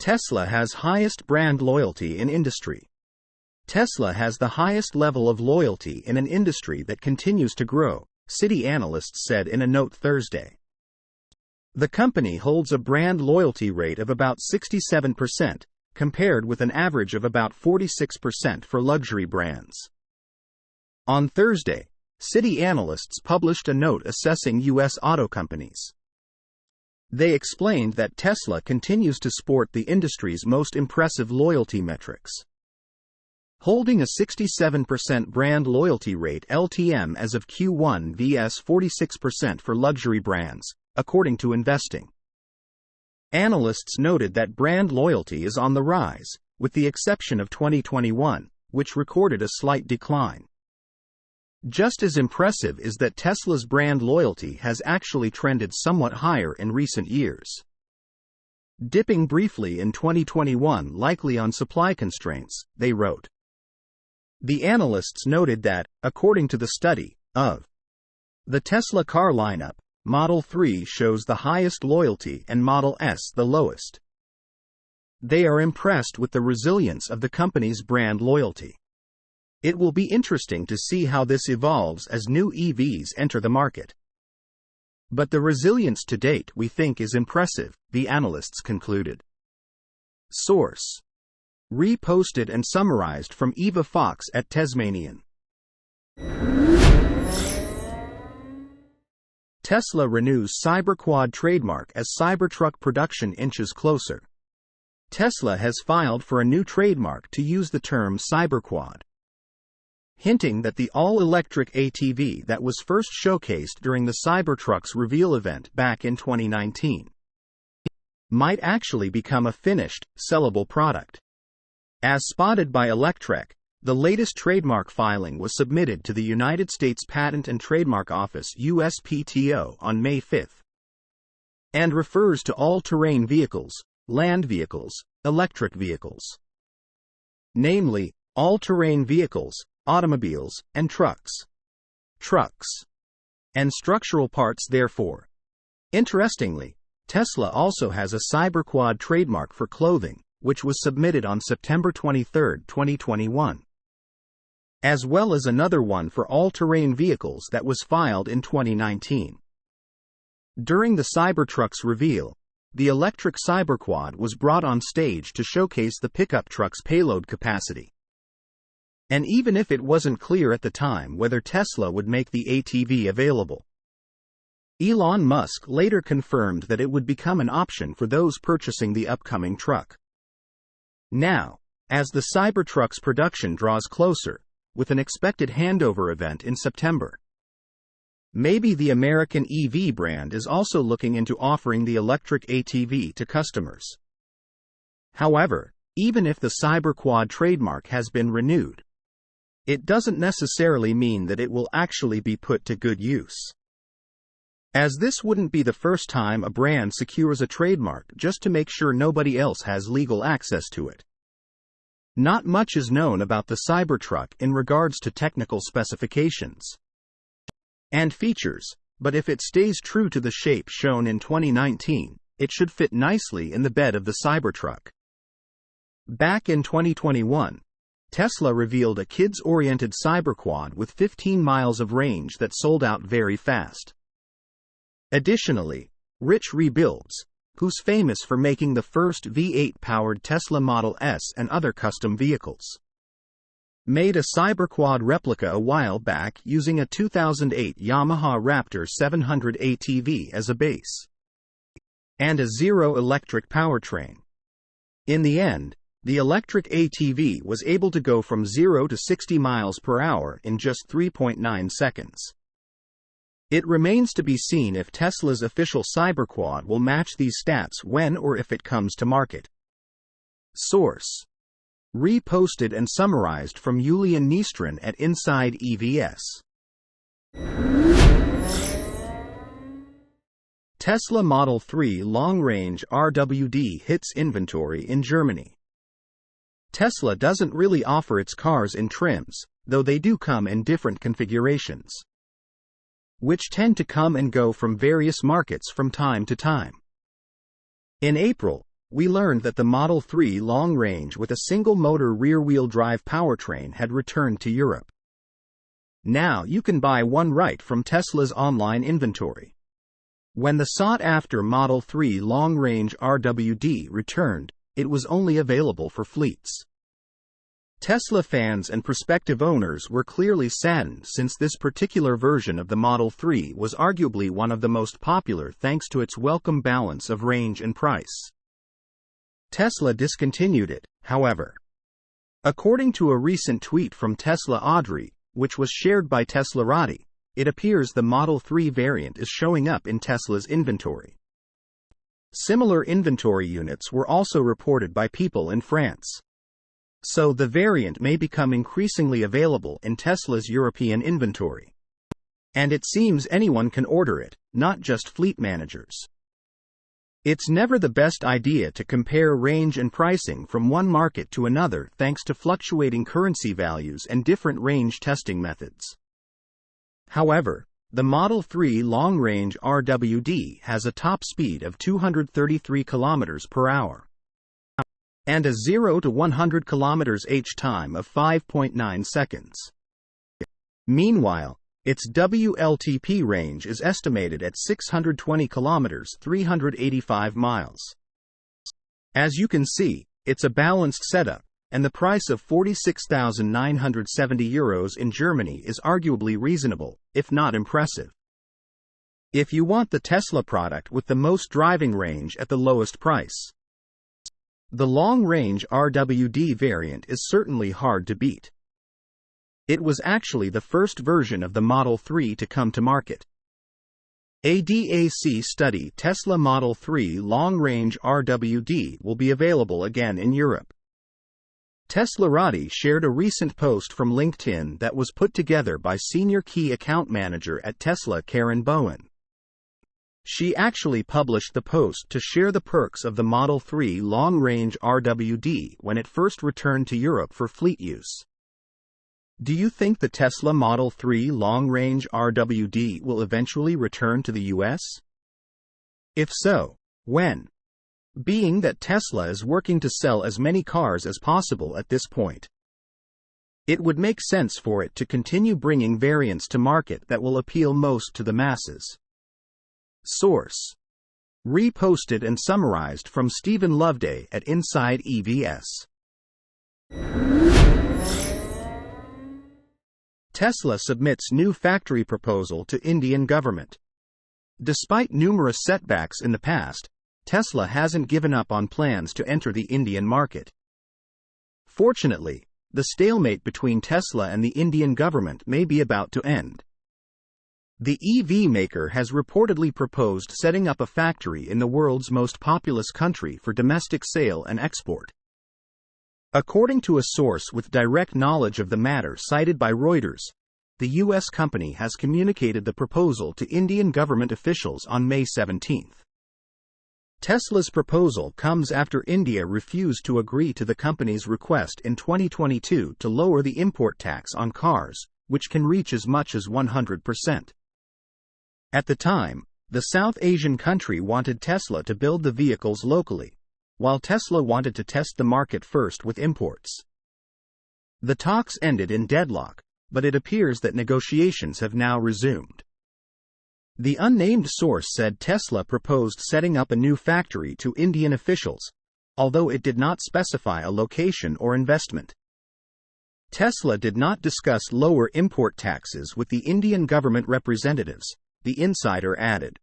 Tesla has highest brand loyalty in industry. Tesla has the highest level of loyalty in an industry that continues to grow, Citi analysts said in a note Thursday. The company holds a brand loyalty rate of about 67%, compared with an average of about 46% for luxury brands. On Thursday, Citi analysts published a note assessing U.S. auto companies. They explained that Tesla continues to sport the industry's most impressive loyalty metrics, holding a 67% brand loyalty rate LTM as of Q1 vs 46% for luxury brands, according to Investing. Analysts noted that brand loyalty is on the rise, with the exception of 2021, which recorded a slight decline. Just as impressive is that Tesla's brand loyalty has actually trended somewhat higher in recent years, dipping briefly in 2021 likely on supply constraints, they wrote. The analysts noted that, according to the study, of the Tesla car lineup, Model 3 shows the highest loyalty and Model S the lowest. They are impressed with the resilience of the company's brand loyalty. It will be interesting to see how this evolves as new EVs enter the market. But the resilience to date we think is impressive, the analysts concluded. Source: reposted and summarized from Eva Fox at Tasmanian. Tesla renews Cyberquad trademark as Cybertruck production inches closer. Tesla has filed for a new trademark to use the term Cyberquad, hinting that the all-electric ATV that was first showcased during the Cybertruck's reveal event back in 2019 might actually become a finished, sellable product. As spotted by Electrek, the latest trademark filing was submitted to the United States Patent and Trademark Office USPTO on May 5, and refers to all-terrain vehicles, land vehicles, electric vehicles. Namely, all-terrain vehicles, automobiles, and trucks, and structural parts therefore. Interestingly, Tesla also has a Cyberquad trademark for clothing, which was submitted on September 23, 2021. As well as another one for all-terrain vehicles that was filed in 2019. During the Cybertruck's reveal, the electric Cyberquad was brought on stage to showcase the pickup truck's payload capacity. And even if it wasn't clear at the time whether Tesla would make the ATV available, Elon Musk later confirmed that it would become an option for those purchasing the upcoming truck. Now, as the Cybertruck's production draws closer, with an expected handover event in September, maybe the American EV brand is also looking into offering the electric ATV to customers. However, even if the Cyberquad trademark has been renewed, it doesn't necessarily mean that it will actually be put to good use, as this wouldn't be the first time a brand secures a trademark just to make sure nobody else has legal access to it. Not much is known about the Cybertruck in regards to technical specifications and features, but if it stays true to the shape shown in 2019, it should fit nicely in the bed of the Cybertruck. Back in 2021, Tesla revealed a kids-oriented Cyberquad with 15 miles of range that sold out very fast. Additionally, Rich Rebuilds, who's famous for making the first V8-powered Tesla Model S and other custom vehicles, made a Cyberquad replica a while back using a 2008 Yamaha Raptor 700 ATV as a base and a zero-electric powertrain. In the end, the electric ATV was able to go from 0 to 60 miles per hour in just 3.9 seconds. It remains to be seen if Tesla's official Cyberquad will match these stats when or if it comes to market. Source: reposted and summarized from Julian Nystrom at Inside EVS. Tesla Model 3 Long Range RWD hits inventory in Germany. Tesla doesn't really offer its cars in trims, though they do come in different configurations, which tend to come and go from various markets from time to time. In April, we learned that the Model 3 long range with a single-motor rear-wheel drive powertrain had returned to Europe. Now you can buy one right from Tesla's online inventory. When the sought-after Model 3 Long Range RWD returned, it was only available for fleets. Tesla fans and prospective owners were clearly saddened since this particular version of the Model 3 was arguably one of the most popular thanks to its welcome balance of range and price. Tesla discontinued it, however. According to a recent tweet from Tesla Audrey, which was shared by Teslarati, it appears the Model 3 variant is showing up in Tesla's inventory. Similar inventory units were also reported by people in France. So the variant may become increasingly available in Tesla's European inventory. And it seems anyone can order it, not just fleet managers. It's never the best idea to compare range and pricing from one market to another thanks to fluctuating currency values and different range testing methods. However, the Model 3 Long Range RWD has a top speed of 233 km per hour and a 0 to 100 km/h time of 5.9 seconds. Meanwhile, its WLTP range is estimated at 620 km (385 miles). As you can see, it's a balanced setup, and the price of €46,970 in Germany is arguably reasonable, if not impressive. If you want the Tesla product with the most driving range at the lowest price, the Long Range RWD variant is certainly hard to beat. It was actually the first version of the Model 3 to come to market. A DAC study Tesla Model 3 Long Range RWD will be available again in Europe. Teslarati shared a recent post from LinkedIn that was put together by Senior Key Account Manager at Tesla Karen Bowen. She actually published the post to share the perks of the Model 3 Long Range RWD when it first returned to Europe for fleet use. Do you think the Tesla Model 3 Long Range RWD will eventually return to the US? If so, when? Being that Tesla is working to sell as many cars as possible at this point, it would make sense for it to continue bringing variants to market that will appeal most to the masses. Source: reposted and summarized from Stephen Loveday at Inside EVS. Tesla submits new factory proposal to Indian government. Despite numerous setbacks in the past, Tesla hasn't given up on plans to enter the Indian market. Fortunately, the stalemate between Tesla and the Indian government may be about to end. The EV maker has reportedly proposed setting up a factory in the world's most populous country for domestic sale and export. According to a source with direct knowledge of the matter cited by Reuters, the U.S. company has communicated the proposal to Indian government officials on May 17. Tesla's proposal comes after India refused to agree to the company's request in 2022 to lower the import tax on cars, which can reach as much as 100%. At the time, the South Asian country wanted Tesla to build the vehicles locally, while Tesla wanted to test the market first with imports. The talks ended in deadlock, but it appears that negotiations have now resumed. The unnamed source said Tesla proposed setting up a new factory to Indian officials, although it did not specify a location or investment. Tesla did not discuss lower import taxes with the Indian government representatives, the insider added.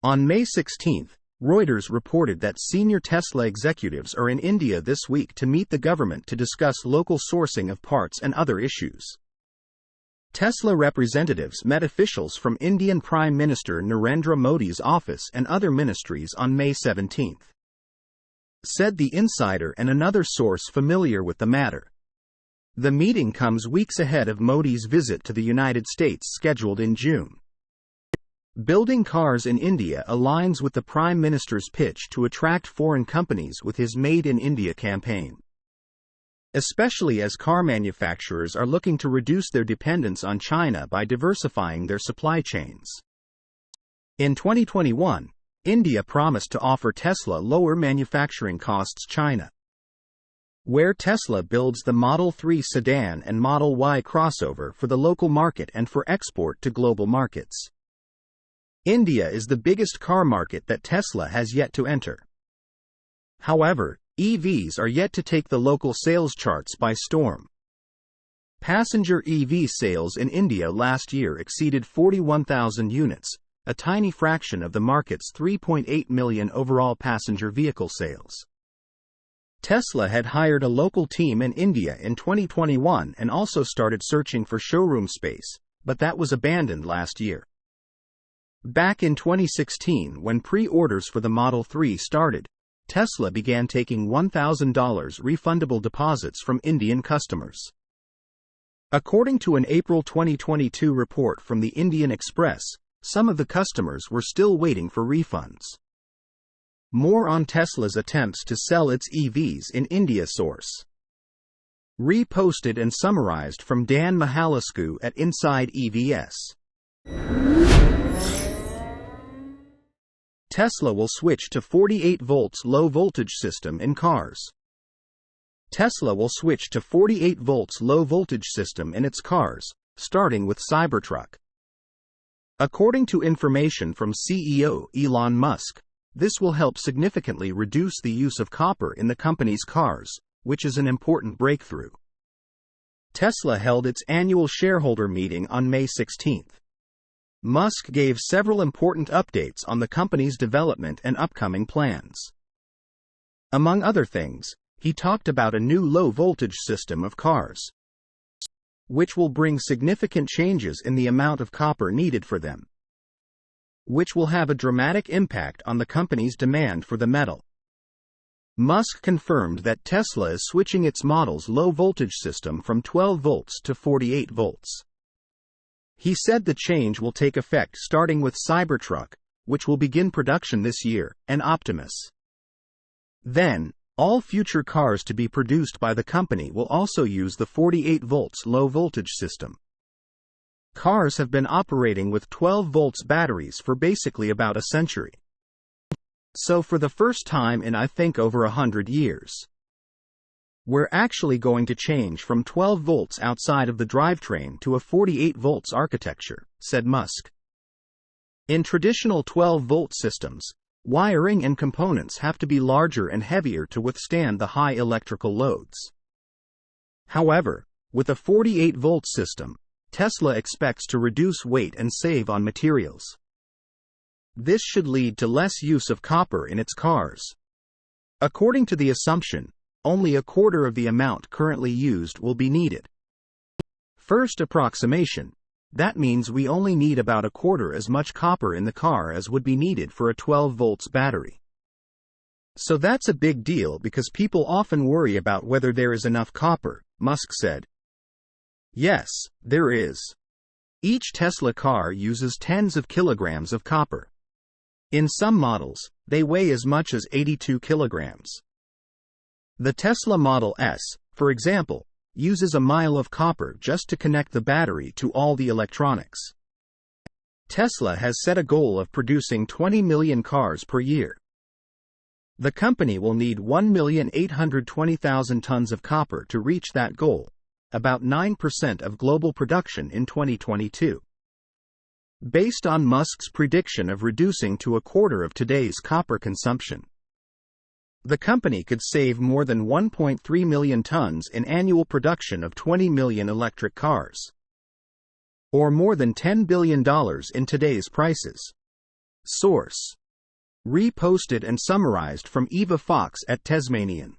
On May 16, Reuters reported that senior Tesla executives are in India this week to meet the government to discuss local sourcing of parts and other issues. Tesla representatives met officials from Indian Prime Minister Narendra Modi's office and other ministries on May 17, said the insider and another source familiar with the matter. The meeting comes weeks ahead of Modi's visit to the United States scheduled in June. Building cars in India aligns with the Prime Minister's pitch to attract foreign companies with his Made in India campaign, especially as car manufacturers are looking to reduce their dependence on China by diversifying their supply chains. In 2021, India promised to offer Tesla lower manufacturing costs China, where Tesla builds the Model 3 sedan and Model Y crossover for the local market and for export to global markets. India is the biggest car market that Tesla has yet to enter. However, EVs are yet to take the local sales charts by storm. Passenger EV sales in India last year exceeded 41,000 units, a tiny fraction of the market's 3.8 million overall passenger vehicle sales. Tesla had hired a local team in India in 2021 and also started searching for showroom space, but that was abandoned last year. Back in 2016, when pre-orders for the Model 3 started, Tesla began taking $1,000 refundable deposits from Indian customers. According to an April 2022 report from the Indian Express, some of the customers were still waiting for refunds. More on Tesla's attempts to sell its EVs in India. Source. Reposted and summarized from Dan Mihalascu at Inside EVS. Tesla will switch to 48 volts low voltage system in cars. Tesla will switch to 48 volts low voltage system in its cars, starting with Cybertruck. According to information from CEO Elon Musk, this will help significantly reduce the use of copper in the company's cars, which is an important breakthrough. Tesla held its annual shareholder meeting on May 16. Musk gave several important updates on the company's development and upcoming plans. Among other things, he talked about a new low-voltage system of cars, which will bring significant changes in the amount of copper needed for them, which will have a dramatic impact on the company's demand for the metal. Musk confirmed that Tesla is switching its model's low-voltage system from 12 volts to 48 volts. He said the change will take effect starting with Cybertruck, which will begin production this year, and Optimus. Then, all future cars to be produced by the company will also use the 48 volts low-voltage system. Cars have been operating with 12 volts batteries for basically about a century. So for the first time in I think over 100 years, we're actually going to change from 12 volts outside of the drivetrain to a 48 volts architecture, said Musk. In traditional 12-volt systems, wiring and components have to be larger and heavier to withstand the high electrical loads. However, with a 48-volt system, Tesla expects to reduce weight and save on materials. This should lead to less use of copper in its cars. According to the assumption, only a quarter of the amount currently used will be needed. First approximation, that means we only need about a quarter as much copper in the car as would be needed for a 12 volts battery. So that's a big deal because people often worry about whether there is enough copper, Musk said. Yes, there is. Each Tesla car uses tens of kilograms of copper. In some models, they weigh as much as 82 kilograms. The Tesla Model S, for example, uses a mile of copper just to connect the battery to all the electronics. Tesla has set a goal of producing 20 million cars per year. The company will need 1,820,000 tons of copper to reach that goal, about 9% of global production in 2022. Based on Musk's prediction of reducing to a quarter of today's copper consumption, the company could save more than 1.3 million tons in annual production of 20 million electric cars, or more than $10 billion in today's prices. Source. Reposted and summarized from Eva Fox at Tasmanian.